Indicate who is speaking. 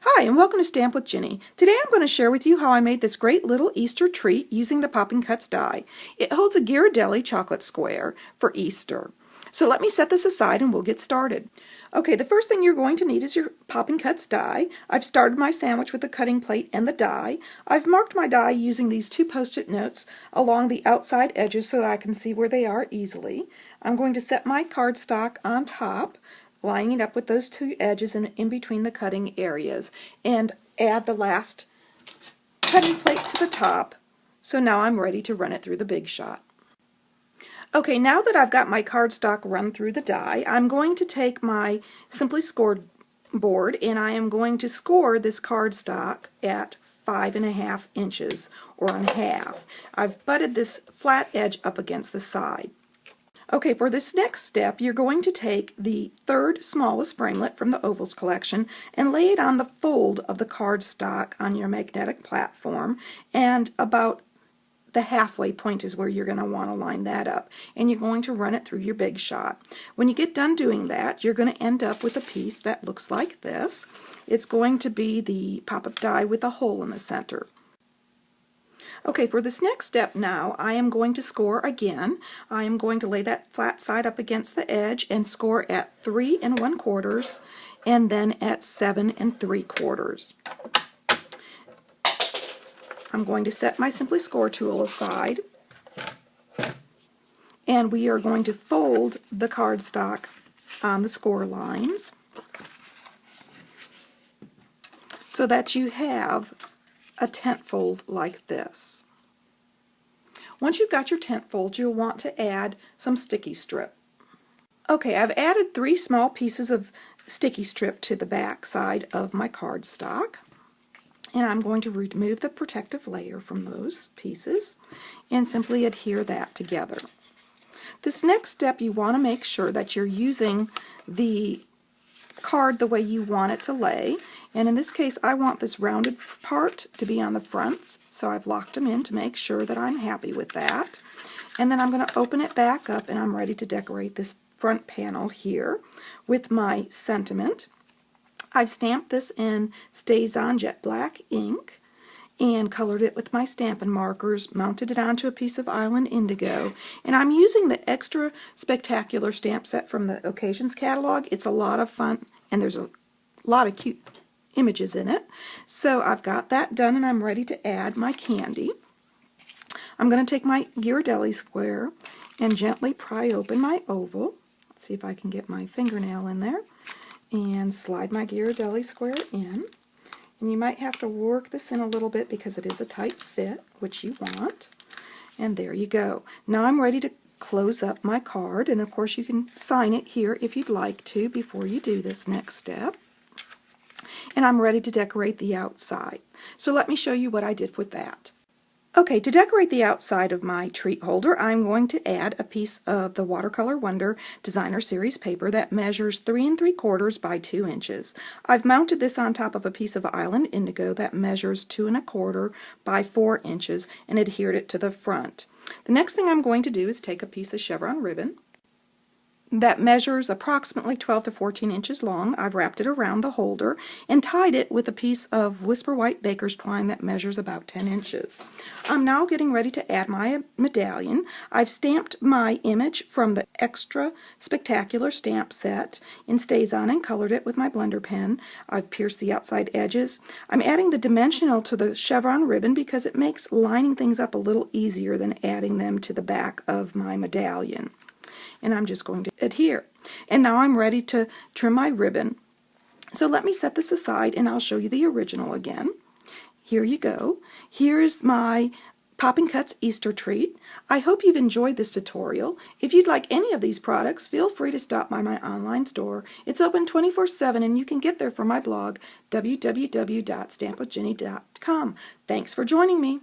Speaker 1: Hi, and welcome to Stamp with Ginny. Today I'm going to share with you how I made this great little Easter treat using the Popping Cuts die. It holds a Ghirardelli chocolate square for Easter. So let me set this aside and we'll get started. Okay, the first thing you're going to need is your Popping Cuts die. I've started my sandwich with the cutting plate and the die. I've marked my die using these two post-it notes along the outside edges so I can see where they are easily. I'm going to set my cardstock on top, lining it up with those two edges and in between the cutting areas, and add the last cutting plate to the top. So now I'm ready to run it through the Big Shot. Okay, now that I've got my cardstock run through the die, I'm going to take my Simply Scored board and I am going to score this cardstock at 5.5 inches, or in half. I've butted this flat edge up against the side. Okay, for this next step, you're going to take the third smallest framelit from the Ovals collection and lay it on the fold of the cardstock on your magnetic platform, and about the halfway point is where you're going to want to line that up, and you're going to run it through your Big Shot. When you get done doing that, you're going to end up with a piece that looks like this. It's going to be the pop-up die with a hole in the center. Okay, for this next step now, I am going to score again. I am going to lay that flat side up against the edge and score at 3 1/4 and then at 7 3/4. I'm going to set my Simply Score tool aside, and we are going to fold the cardstock on the score lines so that you have a tent fold like this. Once you've got your tent fold, you'll want to add some sticky strip. Okay, I've added 3 small pieces of sticky strip to the back side of my cardstock, and I'm going to remove the protective layer from those pieces and simply adhere that together. This next step, you want to make sure that you're using the card the way you want it to lay, and in this case I want this rounded part to be on the fronts, so I've locked them in to make sure that I'm happy with that. And then I'm going to open it back up and I'm ready to decorate this front panel here with my sentiment. I've stamped this in StazOn Jet Black ink and colored it with my Stampin markers, mounted it onto a piece of Island Indigo, and I'm using the Eggstra Spectacular stamp set from the Occasions catalog. It's a lot of fun and there's a lot of cute images in it. So I've got that done and I'm ready to add my candy. I'm going to take my Ghirardelli square and gently pry open my oval. Let's see if I can get my fingernail in there, and slide my Ghirardelli square in. And you might have to work this in a little bit because it is a tight fit, which you want. And there you go. Now I'm ready to close up my card, and of course you can sign it here if you'd like to before you do this next step. And I'm ready to decorate the outside. So let me show you what I did with that. Okay, to decorate the outside of my treat holder, I'm going to add a piece of the Watercolor Wonder Designer Series paper that measures 3 3/4 by 2 inches. I've mounted this on top of a piece of Island Indigo that measures 2 1/4 by 4 inches and adhered it to the front. The next thing I'm going to do is take a piece of Chevron ribbon that measures approximately 12 to 14 inches long. I've wrapped it around the holder and tied it with a piece of Whisper White Baker's twine that measures about 10 inches. I'm now getting ready to add my medallion. I've stamped my image from the Eggstra Spectacular stamp set in StazOn and colored it with my blender pen. I've pierced the outside edges. I'm adding the dimensional to the Chevron ribbon because it makes lining things up a little easier than adding them to the back of my medallion. And I'm just going to adhere. And now I'm ready to trim my ribbon. So let me set this aside and I'll show you the original again. Here you go. Here's my Popping Cuts Easter treat. I hope you've enjoyed this tutorial. If you'd like any of these products, feel free to stop by my online store. It's open 24/7 and you can get there from my blog, www.stampwithginny.com. Thanks for joining me.